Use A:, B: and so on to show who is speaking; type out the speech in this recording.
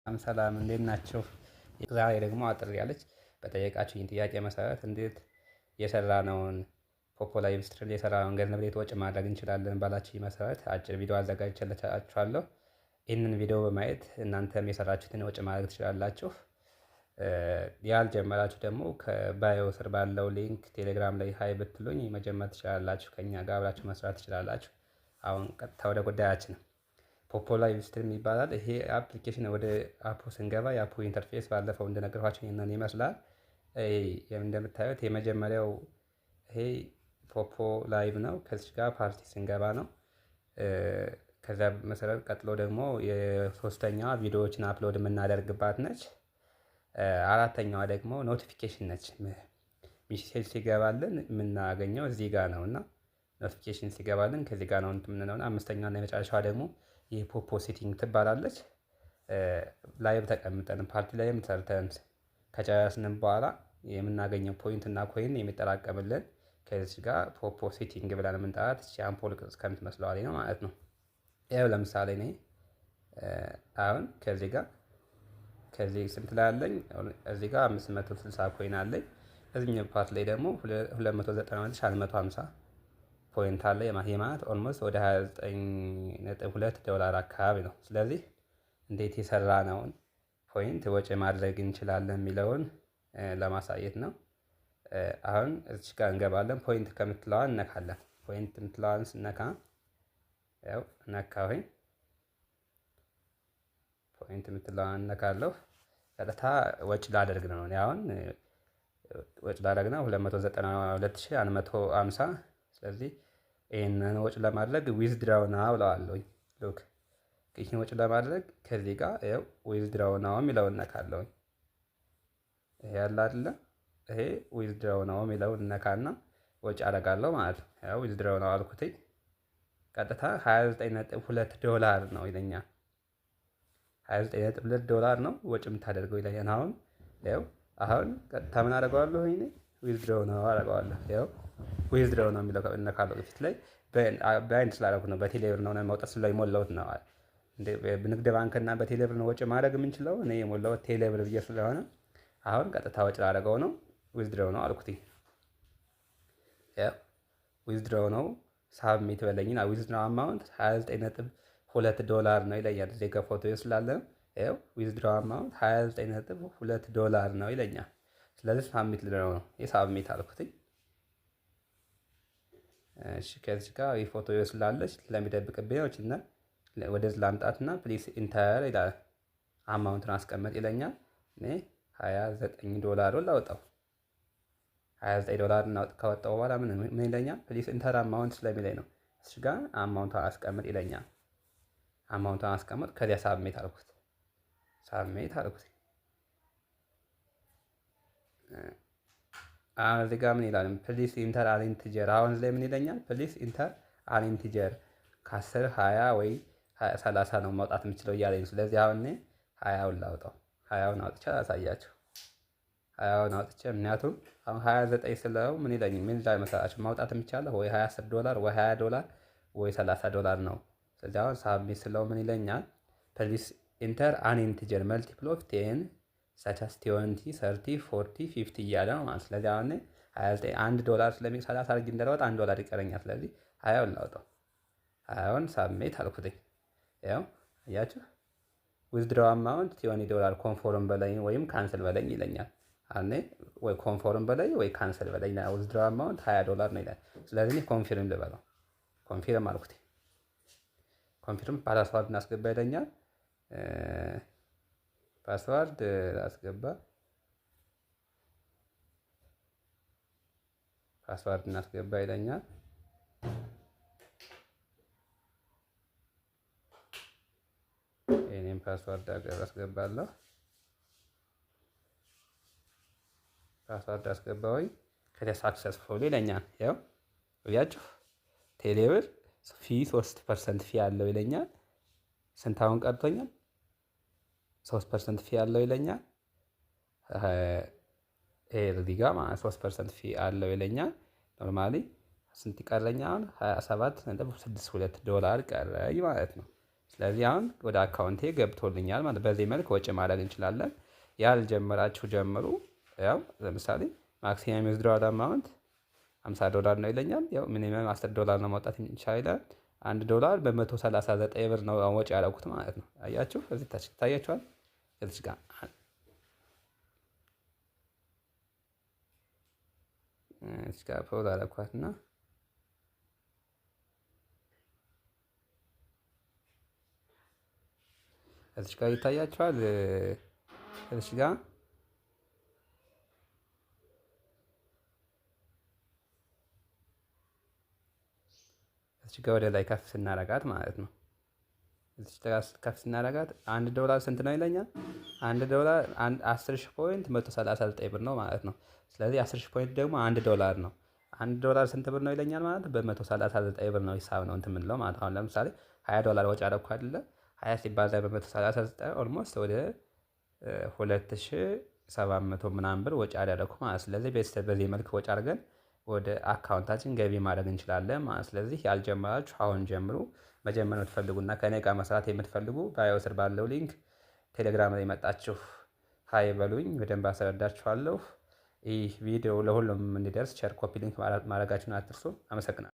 A: ሰላም እንዴት ናችሁ? ዛሬ ደግሞ አጥር ያለች በጠየቃችሁኝ ጥያቄ መሰረት እንዴት የሰራነውን ፖፖ ላይ ስትሪል የሰራነውን ገንዘብ እንዴት ወጪ ማድረግ እንችላለን ባላችሁኝ መሰረት አጭር ቪዲዮ አዘጋጅቼላችኋለሁ። ይህንን ቪዲዮ በማየት እናንተም የሰራችሁትን ወጪ ማድረግ ትችላላችሁ። ያልጀመራችሁ ደግሞ ከባዮ ስር ባለው ሊንክ ቴሌግራም ላይ ሀይ ብትሉኝ መጀመር ትችላላችሁ። ከኛ ጋር አብራችሁ መስራት ትችላላችሁ። አሁን ቀጥታ ወደ ጉዳያችን ፖፖ ላይቭ ስትሪም ይባላል። ይሄ አፕሊኬሽን ወደ አፑ ስንገባ የአፑ ኢንተርፌስ ባለፈው እንደነገርኳችሁ ይሄንን ይመስላል። እንደምታዩት የመጀመሪያው ይሄ ፖፖ ላይቭ ነው። ከዚህ ጋር ፓርቲ ስንገባ ነው። ከዛ መሰረት ቀጥሎ ደግሞ የሶስተኛዋ ቪዲዮዎችን አፕሎድ የምናደርግባት ነች። አራተኛዋ ደግሞ ኖቲፊኬሽን ነች። ሚሴጅ ሲገባልን የምናገኘው እዚህ ጋር ነው እና ኖቲፊኬሽን ሲገባልን ከዚህ ጋር ነው የምንለው። አምስተኛዋ እና የመጨረሻዋ ደግሞ የፖፖ ሴቲንግ ትባላለች። ላይቭ ተቀምጠን ፓርቲ ላይም ሰርተን ከጨረስንም በኋላ የምናገኘው ፖይንት እና ኮይን የሚጠራቀምልን ከዚህ ጋር ፖፖ ሴቲንግ ብለን የምንጠራት እቺ አምፖል ቅርጽ ከምትመስለዋ ላይ ነው ማለት ነው። ይኸው ለምሳሌ እኔ አሁን ከዚህ ስንት ላይ አለኝ? እዚህ ጋር 560 ኮይን አለኝ። እዚህኛው ፓርት ላይ ደግሞ 291,150 ፖይንት አለ። የማት ኦልሞስት ወደ 29.2 ዶላር አካባቢ ነው። ስለዚህ እንዴት የሰራነውን ፖይንት ወጪ ማድረግ እንችላለን የሚለውን ለማሳየት ነው። አሁን እዚህ ጋር እንገባለን። ፖይንት ከምትለዋን እነካለን። ፖይንት የምትለዋን ስነካ ያው ነካሁኝ። ፖይንት የምትለዋን እነካለሁ። ቀጥታ ወጪ ላደርግ ነው። አሁን ወጪ ላደርግ ነው 292,150። ስለዚህ ይሄንን ወጪ ለማድረግ ዊዝድራው ናው ብለዋለሁኝ። ሉክ ይሄን ወጪ ለማድረግ ከዚህ ጋር ያው ዊዝድራው ናው የሚለውን እነካለሁኝ። ይሄ ያለ አይደለ? ይሄ ዊዝድራው ናው የሚለውን እነካና ወጪ አደርጋለሁ ማለት ነው። ያው ዊዝድራው ናው አልኩትኝ። ቀጥታ 29.2 ዶላር ነው ይለኛል። 29.2 ዶላር ነው ወጪ የምታደርገው ይለኛል። አሁን ቀጥታ ምን አደርገዋለሁ? እኔ ዊዝድራው ናው አደርገዋለሁ። ያው ዊዝድራው ነው የሚለው እነካለሁ። ፊት ላይ በአይንድ ስላደረኩት ነው። በቴሌብር ነው መውጣት ስለሞላሁት ነው። በንግድ ባንክ እና በቴሌብር ነው ወጪ ማድረግ የምንችለው። እኔ የሞላሁት ቴሌብር ብዬ ስለሆነ አሁን ቀጥታ ወጪ ላደርገው ነው። ዊዝድራው ነው አልኩትኝ። ያው ዊዝድራው ነው ሳብሚት በለኝና ዊዝድራው አማውንት 29.2 ዶላር ነው ይለኛል። እዚህ ጋር ፎቶ ስላለ ያው ዊዝድራው አማውንት 29.2 ዶላር ነው ይለኛል። ስለዚህ ሳብሚት ልለው ነው። የሳብሚት አልኩትኝ። እሺ ከዚህ ጋር የፎቶ ስላለች ለሚደብቅብኝ ነው እና ወደዚህ ላምጣትና ፕሊስ ኢንተር ይላል። አማውንትን አስቀምጥ ይለኛል። እኔ 29 ዶላሩን ላውጣው። 29 ዶላር ካወጣው በኋላ ምን ይለኛል? ፕሊስ ኢንተር አማውንት ስለሚለኝ ነው። እዚህ ጋር አማውንቷን አስቀምጥ ይለኛል። አማውንቷን አስቀምጥ። ከዚያ ሳብሚት አልኩት። አሁን እዚህ ጋር ምን ይላል? ፕሊስ ኢንተር አን ኢንቲጀር። አሁን ላይ ምን ይለኛል? ፕሊስ ኢንተር አን ኢንቲጀር ከ10 20 ወይ 30 ነው ማውጣት የምችለው እያለኝ። ስለዚህ አሁን እኔ 20ውን ላውጣው። 20ውን አውጥቼ አሳያችሁ። 20ውን አውጥቼ ምክንያቱም አሁን 29 ስለው ምን ይለኝ? ምን ላይ መሰላችሁ? ማውጣት የሚቻለው ወይ 20 ዶላር ወይ 20 ዶላር ወይ 30 ዶላር ነው። ስለዚህ አሁን ሳብሚት ስለው ምን ይለኛል? ፕሊስ ኢንተር አን ኢንቲጀር መልቲፕል ኦፍ 10 ሰቻስ 20 30 40 50 እያለ ነው ማለት። ስለዚህ አሁን 29 1 ዶላር ስለሚሰራ አድርጊ እንደለወጥ 1 ዶላር ይቀረኛል። ስለዚህ 20ውን ላውጣው። 20ውን ሳብሚት አልኩትኝ። ያው አያችሁ ዊዝድራው አማውንት 20 ዶላር ኮንፎርም በላይ ወይም ካንሰል በላይ ይለኛል። አኔ ወይ ኮንፎርም በላይ ወይ ካንሰል በላይ ነው። ዊዝድራው አማውንት 20 ዶላር ነው ይላል። ስለዚህ እኔ ኮንፊርም ልበለው። ኮንፊርም አልኩትኝ። ኮንፊርም ፓስዋርድ እናስገባ ይለኛል። ፓስዋርድ አስገባ። ፓስዋርድ እናስገባ ይለኛል። የኔም ፓስዋርድ አስገባለሁ። ፓስዋርድ አስገባሁኝ። ከዚያ ሳክሰስፉል ይለኛል። ያው እያችሁ ቴሌብር ፊ 3% ፊ አለው ይለኛል። ስንት አሁን ቀርቶኛል? 3% ፊ አለው ይለኛል። እዚህ ጋር 3% ፊ አለው ይለኛል። ኖርማሊ ስንት ይቀረኛል? አሁን 27.62 ዶላር ቀረኝ ማለት ነው። ስለዚህ አሁን ወደ አካውንቴ ገብቶልኛል ማለት በዚህ መልክ ወጪ ማድረግ እንችላለን። ያልጀመራችሁ ጀምሩ። ያው ለምሳሌ ማክሲመም ዊዝድሮዋል አማውንት $50 ነው ይለኛል። ያው ሚኒመም $10 ነው ማውጣት ይቻላል። $1 በ139 ብር ነው ወጪ ያደረኩት ማለት ነው። አያችሁ እዚህ ታች ታያችኋል። እዚህ ጋር እዚህ ጋር ፖዝ አደረኳትና እዚህ ጋር ይታያችኋል። እዚህ ጋር እዚህ ጋር ወደ ላይ ከፍ ስናረጋት ማለት ነው። እዚህ ጋር ከፍ ስናረጋት $1 ስንት ነው ይለኛል። $1 10,139 ብር ነው ማለት ነው። ስለዚህ 10,000 ፖይንት ደግሞ $1 ነው። $1 ስንት ብር ነው ይለኛል ማለት በ139 ብር ነው ሂሳብ ነው እንትን የምንለው ማለት አሁን ለምሳሌ $20 ወጪ አደረኩ አይደለ 20 ሲባዛ በ139 ኦልሞስት ወደ 2700 ምናምን ብር ወጪ አደረኩ ማለት። ስለዚህ ቤተሰብ በዚህ መልክ ወጪ አድርገን ወደ አካውንታችን ገቢ ማድረግ እንችላለን ማለት። ስለዚህ ያልጀመራችሁ አሁን ጀምሩ። መጀመር የምትፈልጉና ከኔ ጋር መስራት የምትፈልጉ ባዮ ስር ባለው ሊንክ ቴሌግራም ላይ መጣችሁ ሀይ በሉኝ፣ በደንብ አስረዳችኋለሁ። ይህ ቪዲዮ ለሁሉም እንዲደርስ ሼር፣ ኮፒ ሊንክ ማድረጋችሁን አትርሱ። አመሰግናለሁ።